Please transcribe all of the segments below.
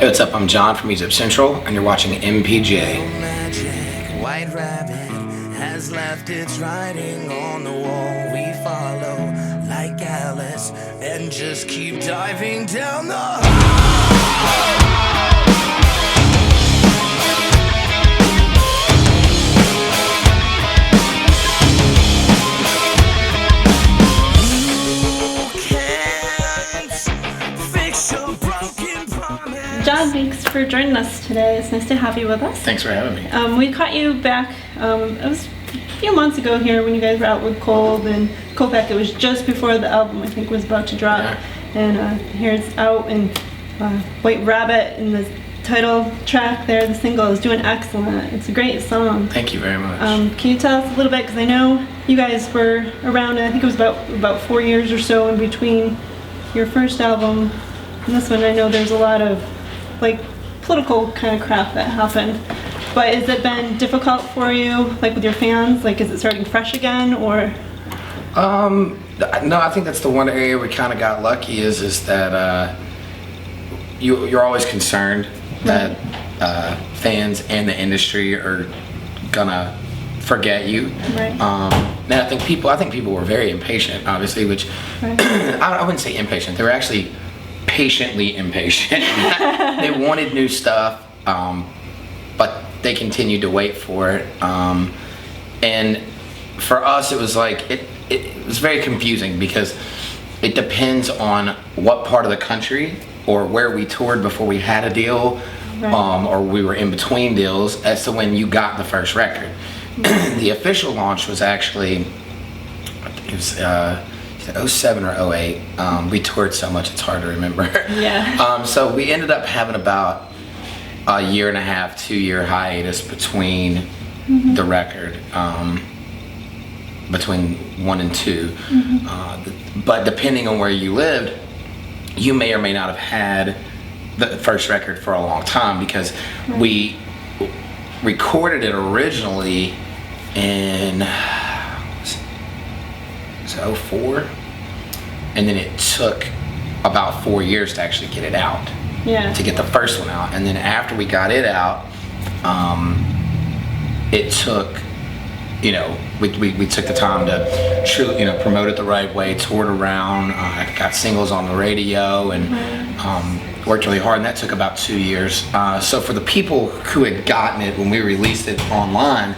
Hey, what's up? I'm John from Music Central, and you're watching MPJ. Magic, white rabbit has left its writing on the wall. We follow like Alice and just keep diving down the hole. John, thanks for joining us today. It's nice to have you with us. Thanks for having me. We caught you back, it was a few months ago here when you guys were out with Cold and Kopak. It was just before the album, I think, was about to drop. Yeah. And here it's out, and White Rabbit in the title track there, the single, is doing excellent. It's a great song. Thank you very much. Can you tell us a little bit, because I know you guys were around, I think it was about 4 years or so in between your first album and this one. I know there's a lot of like political kind of crap that happened, but has it been difficult for you, like with your fans? Like, is it starting fresh again, or? No, I think that's the one area we kind of got lucky is that you're always concerned that fans and the industry are gonna forget you. Right. And I think people were very impatient, obviously, which Right. I wouldn't say impatient. They were actually patiently impatient. They wanted new stuff, but they continued to wait for it. And for us, it was like it was very confusing because it depends on what part of the country or where we toured before we had a deal, Right. or we were in between deals as to when you got the first record. The official launch was actually, it was 07 or 08. We toured so much it's hard to remember. Yeah. So we ended up having about a 1.5 to 2 year hiatus between the record, between 1 and 2. But depending on where you lived, you may or may not have had the first record for a long time, because we recorded it originally in 04, and then it took about 4 years to actually get it out. Yeah. To get the first one out, and then after we got it out, it took, we took the time to truly, promote it the right way, toured around, got singles on the radio, and worked really hard, and that took about 2 years. So for the people who had gotten it when we released it online,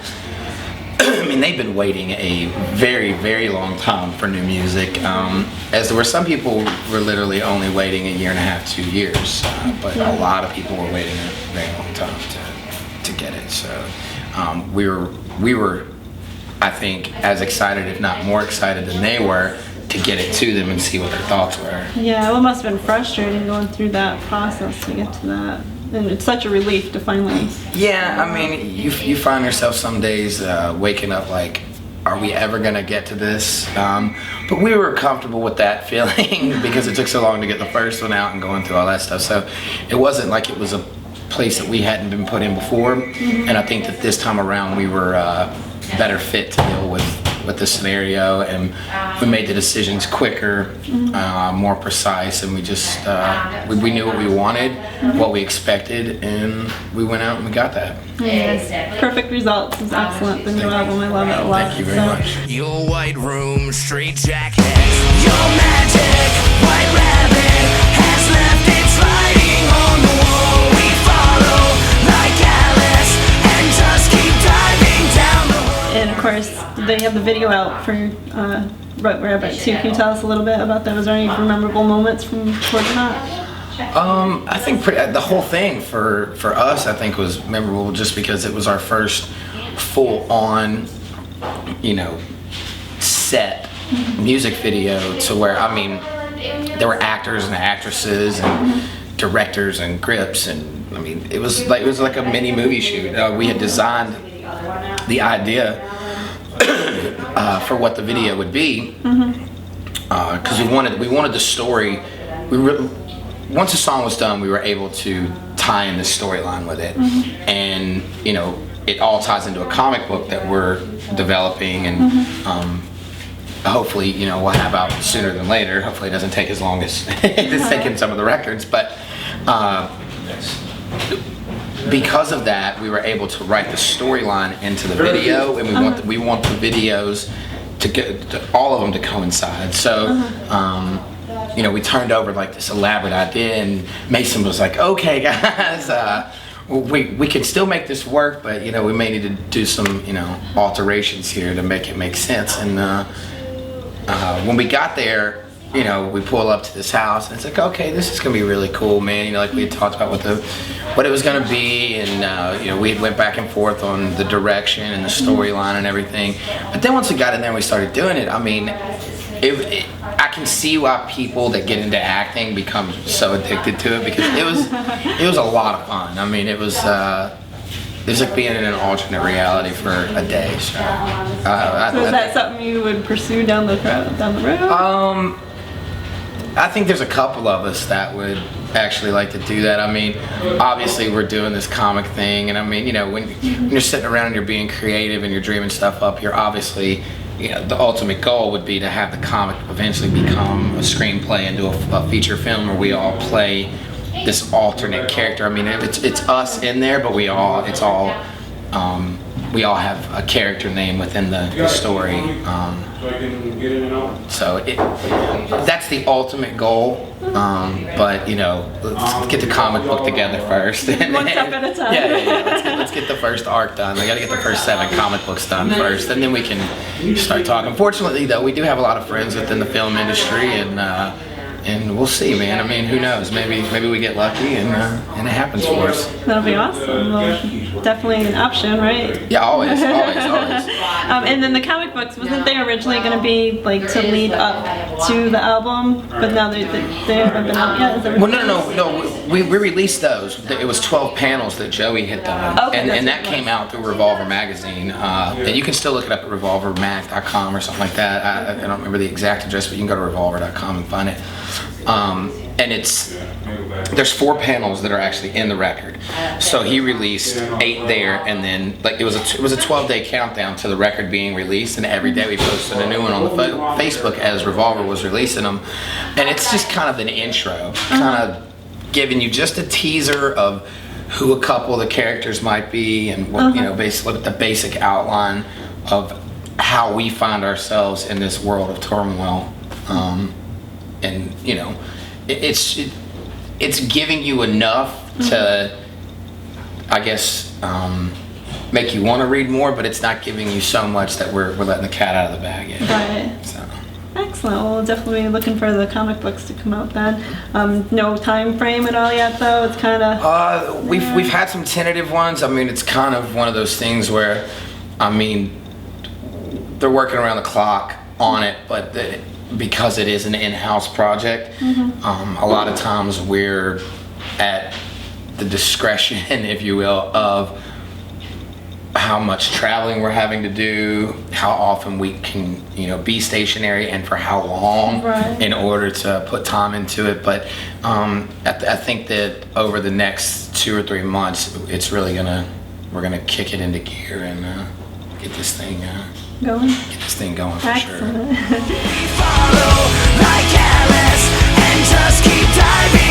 I mean, they've been waiting a very, very long time for new music, as there were some people who were literally only waiting 1.5 to 2 years, but a lot of people were waiting a very long time to get it. So we were, I think, as excited, if not more excited than they were, to get it to them and see what their thoughts were. Yeah, well, it must have been frustrating going through that process to get to that. And it's such a relief to finally. Yeah, I mean, you find yourself some days waking up like, are we ever gonna get to this? But we were comfortable with that feeling because it took so long to get the first one out and going through all that stuff. So it wasn't like it was a place that we hadn't been put in before. And I think that this time around we were better fit to deal with the scenario, and we made the decisions quicker, more precise, and we just we knew what we wanted, what we expected, and we went out and we got that. Yes. Perfect results. It's excellent. The new album, I love it a lot. Thank you very much. Your white room, straight jacket. Your magic, white rabbit has left its writing on the wall. We follow like Alice and just keep diving down the hole. And of course, they have the video out for White Rabbit too. Can you tell us a little bit about that? Was there any memorable moments from recording that? I think the whole thing for us, I think, was memorable just because it was our first full-on, set music video, to where, I mean, there were actors and actresses and directors and grips, and I mean, it was like a mini movie shoot. We had designed the idea for what the video would be, because we wanted the story. Once the song was done, we were able to tie in the storyline with it, and it all ties into a comic book that we're developing, and hopefully we'll have out sooner than later. Hopefully it doesn't take as long as it's taken some of the records, but because of that, we were able to write the storyline into the video, and we want the videos to get all of them to coincide. So, you know, we turned over like this elaborate idea, and Mason was like, "Okay, guys, we can still make this work, but you know, we may need to do some, you know, alterations here to make it make sense." And when we got there, you know, we pull up to this house, and it's like, okay, this is gonna be really cool, man. You know, like we had talked about what it was gonna be, and you know, we went back and forth on the direction and the storyline and everything. But then once we got in there and we started doing it, I mean, I can see why people that get into acting become so addicted to it, because it was a lot of fun. I mean, it was like being in an alternate reality for a day. So, So is that something you would pursue down the road? I think there's a couple of us that would actually like to do that. I mean, obviously we're doing this comic thing, and I mean, you know, when you're sitting around and you're being creative and you're dreaming stuff up, you're obviously, you know, the ultimate goal would be to have the comic eventually become a screenplay into a feature film where we all play this alternate character. I mean, it's us in there, but we all have a character name within the story. So that's the ultimate goal. But you know, let's get the comic book together first. One step at a time. Yeah. Let's get the first arc done. We got to get the first 7 comic books done first, and then we can start talking. Fortunately, though, we do have a lot of friends within the film industry, and we'll see, man. I mean, who knows? Maybe we get lucky and it happens for us. That'll be awesome. Well, definitely an option, right? Yeah, always. And then the comic books, wasn't they originally going to be like to lead up to the album? But now they haven't been out yet? Is that Well, no. We released those. It was 12 panels that Joey had done, Okay, and that came out through Revolver magazine. And you can still look it up at revolvermag.com or something like that. I don't remember the exact address, but you can go to revolver.com and find it. And there's 4 panels that are actually in the record. So he released 8 there, and then like it was a 12-day countdown to the record being released, and every day we posted a new one on the Facebook as Revolver was releasing them. And it's just kind of an intro, kind of giving you just a teaser of who a couple of the characters might be, and what, you know, basically the basic outline of how we find ourselves in this world of turmoil. And you know, it's giving you enough to, I guess, make you want to read more, but it's not giving you so much that we're letting the cat out of the bag yet. Right. So. Excellent. Well, we'll definitely be looking for the comic books to come out then. No time frame at all yet, though. It's kind of. We've had some tentative ones. I mean, it's kind of one of those things where, I mean, they're working around the clock on it, but because it is an in-house project, a lot of times we're at the discretion, if you will, of how much traveling we're having to do, how often we can, you know, be stationary, and for how long, in order to put time into it. But I think that over the next 2 or 3 months, it's really we're gonna kick it into gear and get this thing going for sure. Excellent. Follow like Alice and just keep diving.